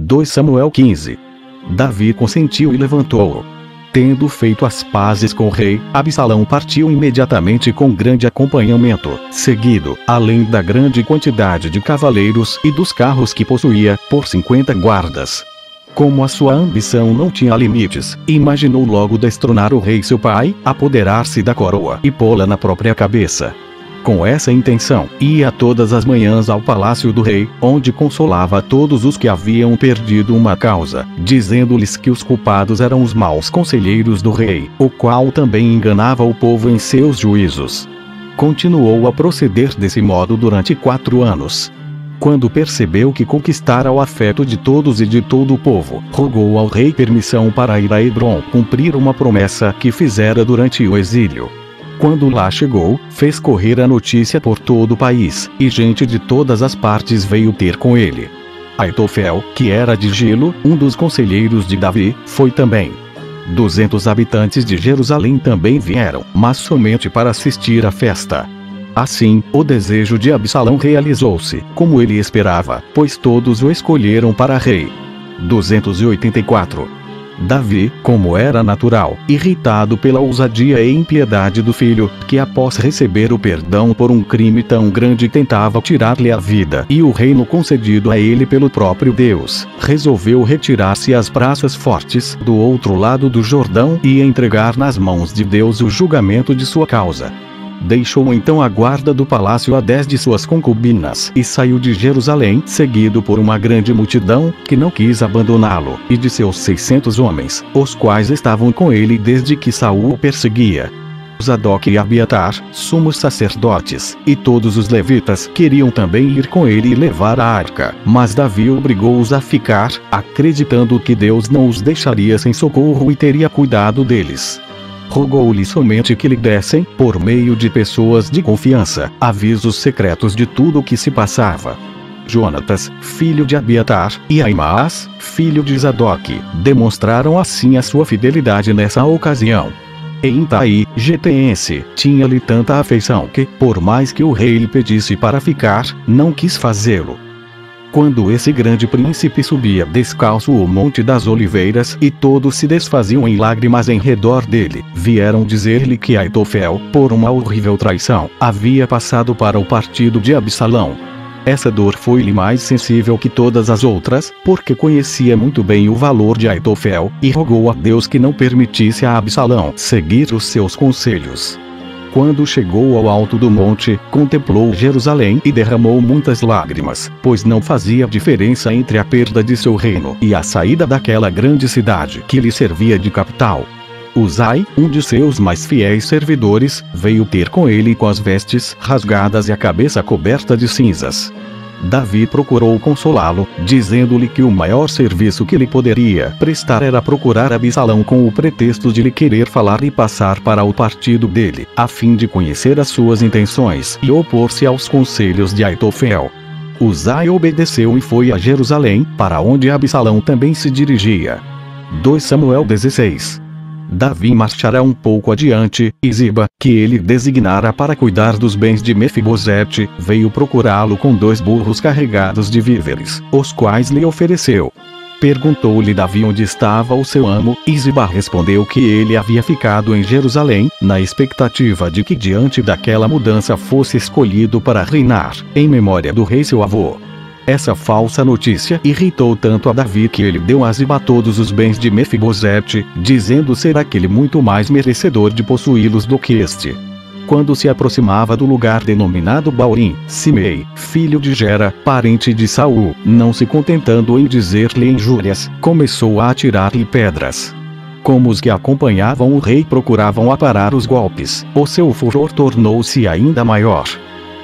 2 Samuel 15. Davi consentiu e levantou-o. Tendo feito as pazes com o rei, Absalão partiu imediatamente com grande acompanhamento, seguido, além da grande quantidade de cavaleiros e dos carros que possuía, por 50 guardas. Como a sua ambição não tinha limites, imaginou logo destronar o rei seu pai, apoderar-se da coroa e pô-la na própria cabeça. Com essa intenção, ia todas as manhãs ao palácio do rei, onde consolava todos os que haviam perdido uma causa, dizendo-lhes que os culpados eram os maus conselheiros do rei, o qual também enganava o povo em seus juízos. Continuou a proceder desse modo durante 4 anos. Quando percebeu que conquistara o afeto de todos e de todo o povo, rogou ao rei permissão para ir a Hebrom cumprir uma promessa que fizera durante o exílio. Quando lá chegou, fez correr a notícia por todo o país, e gente de todas as partes veio ter com ele. Aitofel, que era de Gilo, um dos conselheiros de Davi, foi também. 200 habitantes de Jerusalém também vieram, mas somente para assistir à festa. Assim, o desejo de Absalão realizou-se, como ele esperava, pois todos o escolheram para rei. 284. Davi, como era natural, irritado pela ousadia e impiedade do filho, que após receber o perdão por um crime tão grande tentava tirar-lhe a vida e o reino concedido a ele pelo próprio Deus, resolveu retirar-se às praças fortes do outro lado do Jordão e entregar nas mãos de Deus o julgamento de sua causa. Deixou então a guarda do palácio a 10 de suas concubinas e saiu de Jerusalém, seguido por uma grande multidão, que não quis abandoná-lo, e de seus 600 homens, os quais estavam com ele desde que Saul o perseguia. Zadok e Abiatar, sumos sacerdotes, e todos os levitas queriam também ir com ele e levar a arca, mas Davi obrigou-os a ficar, acreditando que Deus não os deixaria sem socorro e teria cuidado deles. Rogou-lhe somente que lhe dessem, por meio de pessoas de confiança, avisos secretos de tudo o que se passava. Jonatas, filho de Abiatar, e Aimaas, filho de Zadok, demonstraram assim a sua fidelidade nessa ocasião. E Itai, getense, tinha-lhe tanta afeição que, por mais que o rei lhe pedisse para ficar, não quis fazê-lo. Quando esse grande príncipe subia descalço o Monte das Oliveiras e todos se desfaziam em lágrimas em redor dele, vieram dizer-lhe que Aitofel, por uma horrível traição, havia passado para o partido de Absalão. Essa dor foi-lhe mais sensível que todas as outras, porque conhecia muito bem o valor de Aitofel, e rogou a Deus que não permitisse a Absalão seguir os seus conselhos. Quando chegou ao alto do monte, contemplou Jerusalém e derramou muitas lágrimas, pois não fazia diferença entre a perda de seu reino e a saída daquela grande cidade que lhe servia de capital. Uzai, um de seus mais fiéis servidores, veio ter com ele com as vestes rasgadas e a cabeça coberta de cinzas. Davi procurou consolá-lo, dizendo-lhe que o maior serviço que lhe poderia prestar era procurar Absalão com o pretexto de lhe querer falar e passar para o partido dele, a fim de conhecer as suas intenções e opor-se aos conselhos de Aitofel. Uzai obedeceu e foi a Jerusalém, para onde Absalão também se dirigia. 2 Samuel 16. Davi marchará um pouco adiante, e Ziba, que ele designara para cuidar dos bens de Mefibosete, veio procurá-lo com 2 burros carregados de víveres, os quais lhe ofereceu. Perguntou-lhe Davi onde estava o seu amo, e Ziba respondeu que ele havia ficado em Jerusalém, na expectativa de que diante daquela mudança fosse escolhido para reinar, em memória do rei seu avô. Essa falsa notícia irritou tanto a Davi que ele deu a Ziba todos os bens de Mefibosete, dizendo ser aquele muito mais merecedor de possuí-los do que este. Quando se aproximava do lugar denominado Baurim, Simei, filho de Gera, parente de Saul, não se contentando em dizer-lhe injúrias, começou a atirar-lhe pedras. Como os que acompanhavam o rei procuravam aparar os golpes, o seu furor tornou-se ainda maior.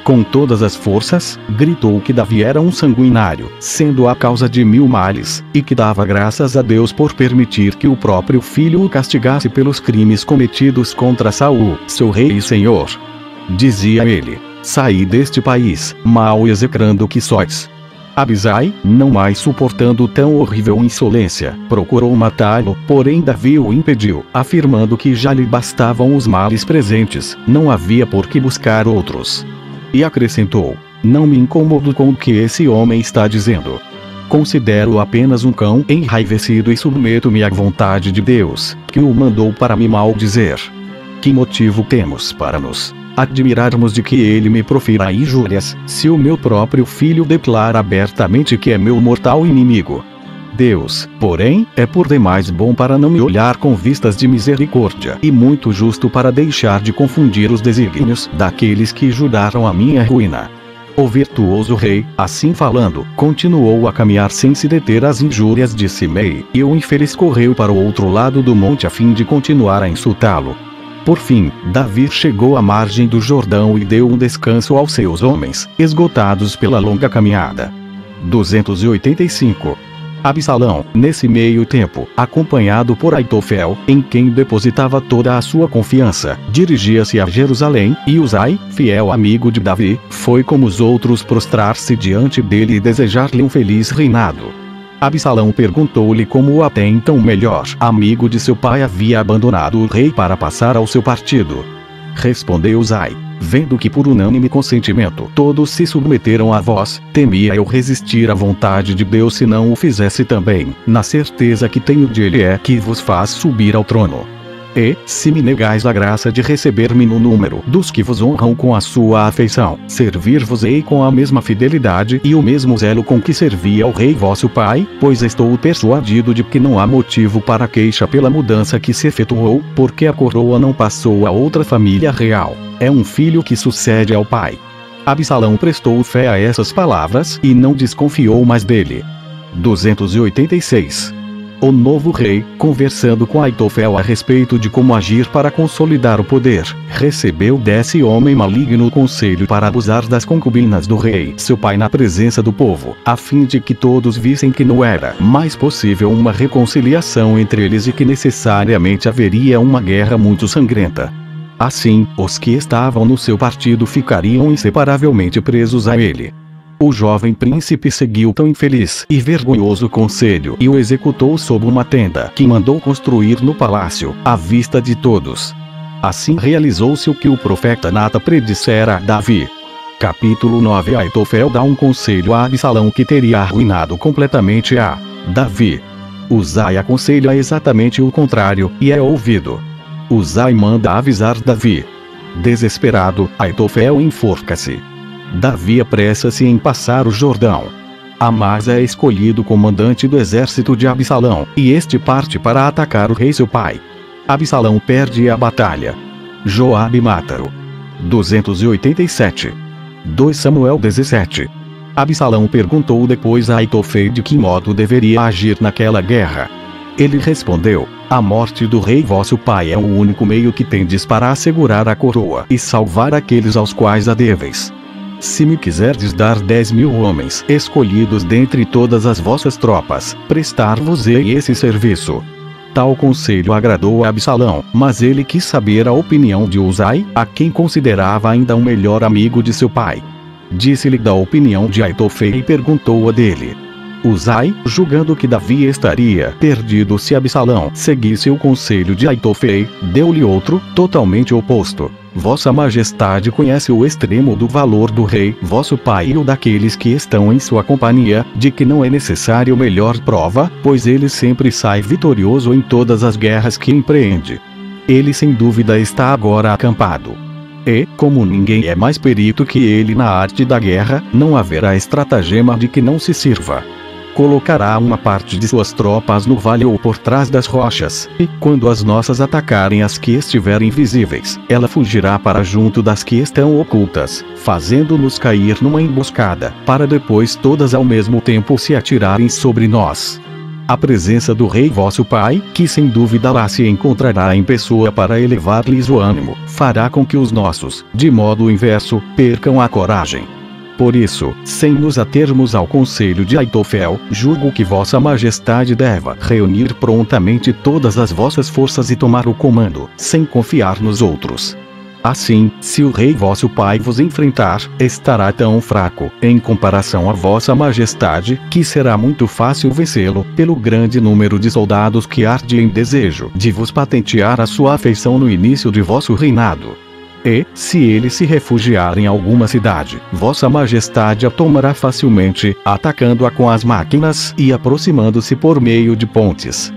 Com todas as forças, gritou que Davi era um sanguinário, sendo a causa de 1000 males, e que dava graças a Deus por permitir que o próprio filho o castigasse pelos crimes cometidos contra Saul, seu rei e senhor. Dizia ele: saí deste país, mal execrando que sois. Abisai, não mais suportando tão horrível insolência, procurou matá-lo, porém Davi o impediu, afirmando que já lhe bastavam os males presentes, não havia por que buscar outros. E acrescentou: não me incomodo com o que esse homem está dizendo. considero apenas um cão enraivecido e submeto-me à vontade de Deus, que o mandou para me maldizer. Que motivo temos para nos admirarmos de que ele me profira injúrias, se o meu próprio filho declara abertamente que é meu mortal inimigo? Deus, porém, é por demais bom para não me olhar com vistas de misericórdia e muito justo para deixar de confundir os desígnios daqueles que juraram a minha ruína. O virtuoso rei, assim falando, continuou a caminhar sem se deter às injúrias de Simei, e o infeliz correu para o outro lado do monte a fim de continuar a insultá-lo. Por fim, Davi chegou à margem do Jordão e deu um descanso aos seus homens, esgotados pela longa caminhada. 285. Absalão, nesse meio tempo, acompanhado por Aitofel, em quem depositava toda a sua confiança, dirigia-se a Jerusalém, e Uzai, fiel amigo de Davi, foi como os outros prostrar-se diante dele e desejar-lhe um feliz reinado. Absalão perguntou-lhe como o até então melhor amigo de seu pai havia abandonado o rei para passar ao seu partido. Respondeu Uzai: vendo que por unânime consentimento todos se submeteram a vós, temia eu resistir à vontade de Deus se não o fizesse também, na certeza que tenho de ele é que vos faz subir ao trono. E, se me negais a graça de receber-me no número dos que vos honram com a sua afeição, servir-vos-ei com a mesma fidelidade e o mesmo zelo com que servi ao rei vosso pai, pois estou persuadido de que não há motivo para queixa pela mudança que se efetuou, porque a coroa não passou a outra família real. É um filho que sucede ao pai. Absalão prestou fé a essas palavras e não desconfiou mais dele. 286. O novo rei, conversando com Aitofel a respeito de como agir para consolidar o poder, recebeu desse homem maligno o conselho para abusar das concubinas do rei, seu pai, na presença do povo, a fim de que todos vissem que não era mais possível uma reconciliação entre eles e que necessariamente haveria uma guerra muito sangrenta. Assim, os que estavam no seu partido ficariam inseparavelmente presos a ele. O jovem príncipe seguiu tão infeliz e vergonhoso conselho e o executou sob uma tenda que mandou construir no palácio, à vista de todos. Assim realizou-se o que o profeta Natan predissera a Davi. Capítulo 9. Aitofel dá um conselho a Absalão que teria arruinado completamente a Davi. Uzai aconselha exatamente o contrário, e é ouvido. Uzai manda avisar Davi. Desesperado, Aitofel enforca-se. Davi apressa-se em passar o Jordão. Amasa é escolhido comandante do exército de Absalão, e este parte para atacar o rei seu pai. Absalão perde a batalha. Joabe mata-o. 287. 2 Samuel 17. Absalão perguntou depois a Aitofel de que modo deveria agir naquela guerra. Ele respondeu: a morte do rei vosso pai é o único meio que tendes para assegurar a coroa e salvar aqueles aos quais a deveis. Se me quiserdes dar 10.000 homens escolhidos dentre todas as vossas tropas, prestar-vos-ei esse serviço. Tal conselho agradou a Absalão, mas ele quis saber a opinião de Uzai, a quem considerava ainda um melhor amigo de seu pai. Disse-lhe da opinião de Aitofel e perguntou-a dele. Uzai, julgando que Davi estaria perdido se Absalão seguisse o conselho de Aitofel, deu-lhe outro, totalmente oposto. Vossa Majestade conhece o extremo do valor do rei, vosso pai, e o daqueles que estão em sua companhia, de que não é necessário melhor prova, pois ele sempre sai vitorioso em todas as guerras que empreende. Ele sem dúvida está agora acampado. E, como ninguém é mais perito que ele na arte da guerra, não haverá estratagema de que não se sirva. Colocará uma parte de suas tropas no vale ou por trás das rochas, e quando as nossas atacarem as que estiverem visíveis, ela fugirá para junto das que estão ocultas, fazendo-nos cair numa emboscada, para depois todas ao mesmo tempo se atirarem sobre nós. A presença do rei vosso pai, que sem dúvida lá se encontrará em pessoa para elevar-lhes o ânimo, fará com que os nossos, de modo inverso, percam a coragem. Por isso, sem nos atermos ao conselho de Aitofel, julgo que vossa majestade deva reunir prontamente todas as vossas forças e tomar o comando, sem confiar nos outros. Assim, se o rei vosso pai vos enfrentar, estará tão fraco, em comparação a vossa majestade, que será muito fácil vencê-lo, pelo grande número de soldados que arde em desejo de vos patentear a sua afeição no início de vosso reinado. E, se ele se refugiar em alguma cidade, Vossa Majestade a tomará facilmente, atacando-a com as máquinas e aproximando-se por meio de pontes.